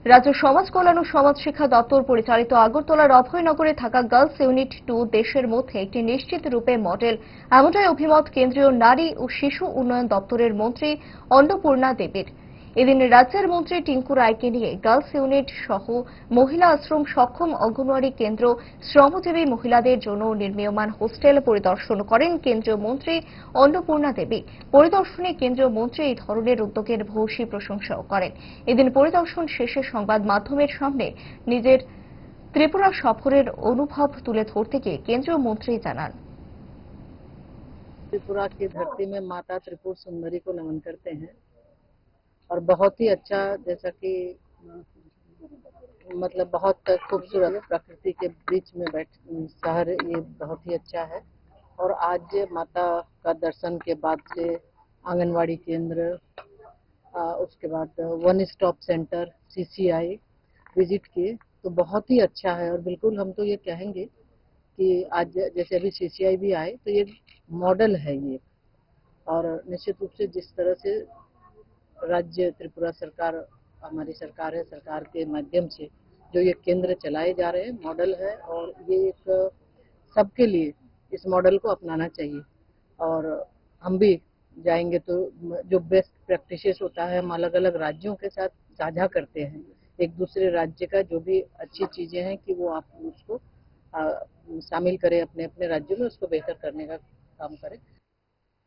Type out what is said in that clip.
রাজ্য সমাজ কল্যাণ ও সমাজ শিক্ষা দপ্তর পরিচালিত আগরতলার অভয়নগরে থাকা গার্লস ইউনিট 2 দেশের মধ্যে একটি নিশ্চিত রূপে মডেল, এমনটাই অভিমত কেন্দ্রীয় নারী ও শিশু উন্নয়ন দপ্তরের মন্ত্রী অন্নপূর্ণা দেবীর। এদিন রাজ্যের মন্ত্রী টিঙ্কু রায়কে নিয়ে গার্লস ইউনিট সহ মহিলা আশ্রম, সক্ষম অঙ্গনওয়াড়ি কেন্দ্র, শ্রমজীবী মহিলাদের জন্য নির্মীয়মান হোস্টেল পরিদর্শন করেন কেন্দ্রীয় মন্ত্রী অন্নপূর্ণা দেবী। পরিদর্শনে কেন্দ্রীয় মন্ত্রী এই ধরনের উদ্যোগের ভূয়সী প্রশংসাও করেন। এদিন পরিদর্শন শেষে সংবাদ মাধ্যমের সামনে নিজের ত্রিপুরা সফরের অনুভব তুলে ধরতে গিয়ে কেন্দ্রীয় মন্ত্রী জানান, त्रिपुरा की धरती में माता त्रिपुर सुंदरी को नमन करते हैं और बहुत ही अच्छा, जैसा कि मतलब बहुत खूबसूरत प्रकृति के बीच में बैठ शहर, ये बहुत ही अच्छा है। और आज माता का दर्शन के बाद से आंगनवाड़ी केंद्र, उसके बाद one stop centre CCI visit किए, तो बहुत ही अच्छा है। और बिल्कुल हम तो ये कहेंगे कि आज जैसे अभी सीसीआई भी आए तो ये मॉडल है ये। और निश्चित रूप से जिस तरह से राज्य त्रिपुरा सरकार, हमारी सरकार है, सरकार के माध्यम से जो ये केंद्र चलाए जा रहे हैं, मॉडल है। और ये एक सबके लिए इस मॉडल को अपनाना चाहिए। और हम भी जाएंगे तो जो बेस्ट प्रैक्टिसेस होता है हम अलग अलग राज्यों के साथ साझा करते हैं। एक दूसरे राज्य का जो भी अच्छी चीजें हैं कि वो आप उसको शामिल करें अपने अपने राज्यों में, उसको बेहतर करने का काम करें।